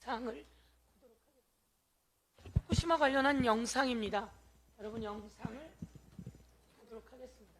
영상을 보도록 하겠습니다. 후쿠시마 관련한 영상입니다. 여러분 영상을 보도록 하겠습니다.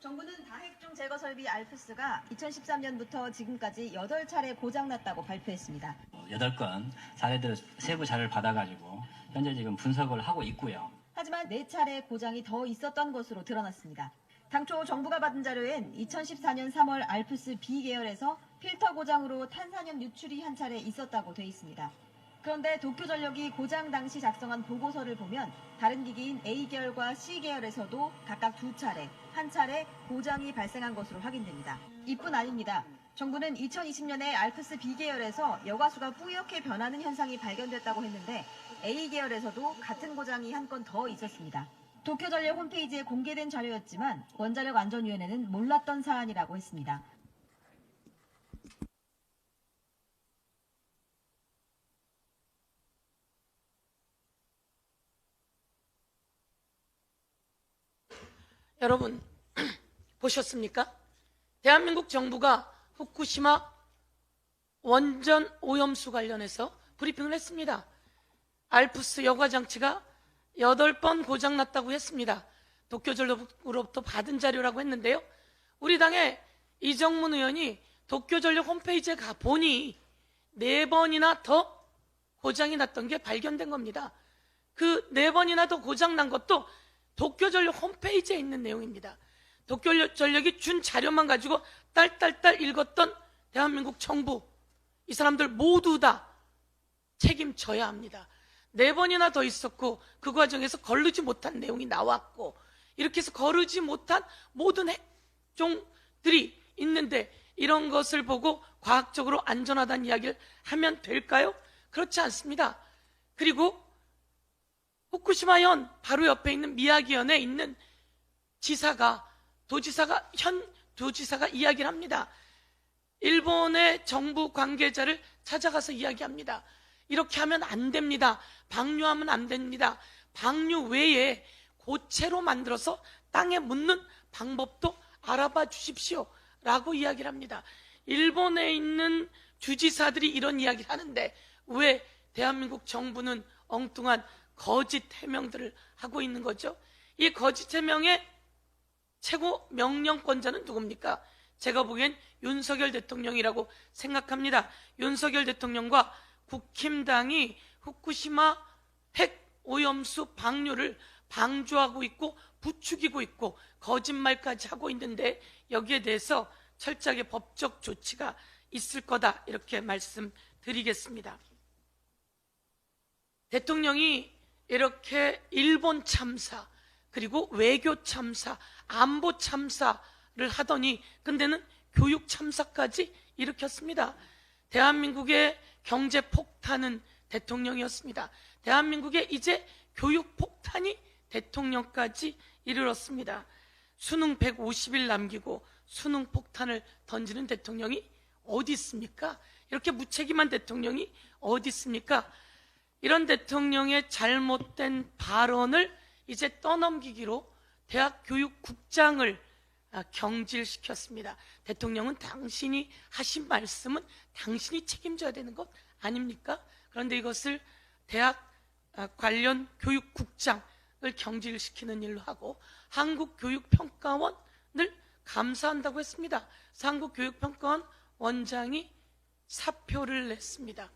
정부는 다핵종 제거 설비 알프스가 2013년부터 지금까지 8차례 고장났다고 발표했습니다. 8건 사례들을 세부 자료를 받아가지고 현재 지금 분석을 하고 있고요. 하지만 4차례 고장이 더 있었던 것으로 드러났습니다. 당초 정부가 받은 자료엔 2014년 3월 알프스 B계열에서 필터 고장으로 탄산염 유출이 한 차례 있었다고 돼 있습니다. 그런데 도쿄전력이 고장 당시 작성한 보고서를 보면 다른 기기인 A계열과 C계열에서도 각각 2차례, 1차례 고장이 발생한 것으로 확인됩니다. 이뿐 아닙니다. 정부는 2020년에 알프스 B계열에서 여과수가 뿌옇게 변하는 현상이 발견됐다고 했는데 A계열에서도 같은 고장이 한 건 더 있었습니다. 도쿄전력 홈페이지에 공개된 자료였지만 원자력안전위원회는 몰랐던 사안이라고 했습니다. 여러분 보셨습니까? 대한민국 정부가 후쿠시마 원전 오염수 관련해서 브리핑을 했습니다. 알프스 여과장치가 8번 고장났다고 했습니다. 도쿄전력으로부터 받은 자료라고 했는데요. 우리 당의 이정문 의원이 도쿄전력 홈페이지에 가보니 4번이나 더 고장이 났던 게 발견된 겁니다. 그 4번이나 더 고장난 것도 도쿄전력 홈페이지에 있는 내용입니다. 도쿄전력이 준 자료만 가지고 딸딸딸 읽었던 대한민국 정부, 이 사람들 모두 다 책임져야 합니다. 4번이나 더 있었고 그 과정에서 거르지 못한 내용이 나왔고 이렇게 해서 거르지 못한 모든 핵종들이 있는데 이런 것을 보고 과학적으로 안전하다는 이야기를 하면 될까요? 그렇지 않습니다. 그리고 후쿠시마현 바로 옆에 있는 미야기현에 있는 현 도지사가 이야기를 합니다. 일본의 정부 관계자를 찾아가서 이야기합니다. 이렇게 하면 안 됩니다. 방류하면 안 됩니다. 방류 외에 고체로 만들어서 땅에 묻는 방법도 알아봐 주십시오 라고 이야기를 합니다. 일본에 있는 주지사들이 이런 이야기를 하는데 왜 대한민국 정부는 엉뚱한 거짓 해명들을 하고 있는 거죠? 이 거짓 해명의 최고 명령권자는 누굽니까? 제가 보기엔 윤석열 대통령이라고 생각합니다. 윤석열 대통령과 국힘당이 후쿠시마 핵 오염수 방류를 방조하고 있고 부추기고 있고 거짓말까지 하고 있는데 여기에 대해서 철저하게 법적 조치가 있을 거다 이렇게 말씀드리겠습니다. 대통령이 이렇게 일본 참사 그리고 외교 참사, 안보 참사를 하더니 근데는 교육 참사까지 일으켰습니다. 대한민국의 경제 폭탄은 대통령이었습니다. 대한민국의 이제 교육 폭탄이 대통령까지 이르렀습니다. 수능 150일 남기고 수능 폭탄을 던지는 대통령이 어디 있습니까? 이렇게 무책임한 대통령이 어디 있습니까? 이런 대통령의 잘못된 발언을 이제 떠넘기기로 대학교육국장을 경질시켰습니다. 대통령은 당신이 하신 말씀은 당신이 책임져야 되는 것 아닙니까? 그런데 이것을 대학 관련 교육국장을 경질시키는 일로 하고 한국교육평가원을 감사한다고 했습니다. 한국교육평가원 원장이 사표를 냈습니다.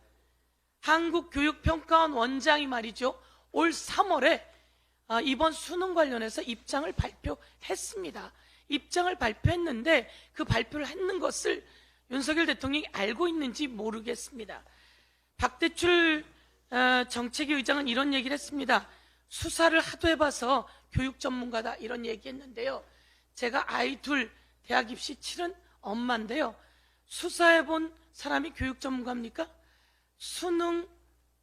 한국교육평가원 원장이 말이죠, 올 3월에 이번 수능 관련해서 입장을 발표했습니다. 입장을 발표했는데 그 발표를 했는 것을 윤석열 대통령이 알고 있는지 모르겠습니다. 박대출 정책위 의장은 이런 얘기를 했습니다. 수사를 하도 해봐서 교육 전문가다 이런 얘기했는데요. 제가 아이 둘 대학 입시 치른 엄마인데요. 수사해본 사람이 교육 전문가입니까? 수능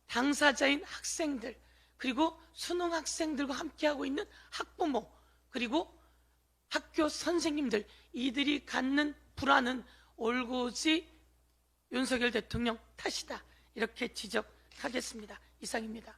당사자인 학생들 그리고 수능 학생들과 함께하고 있는 학부모 그리고 학교 선생님들 이들이 갖는 불안은 올곧이 윤석열 대통령 탓이다 이렇게 지적하겠습니다. 이상입니다.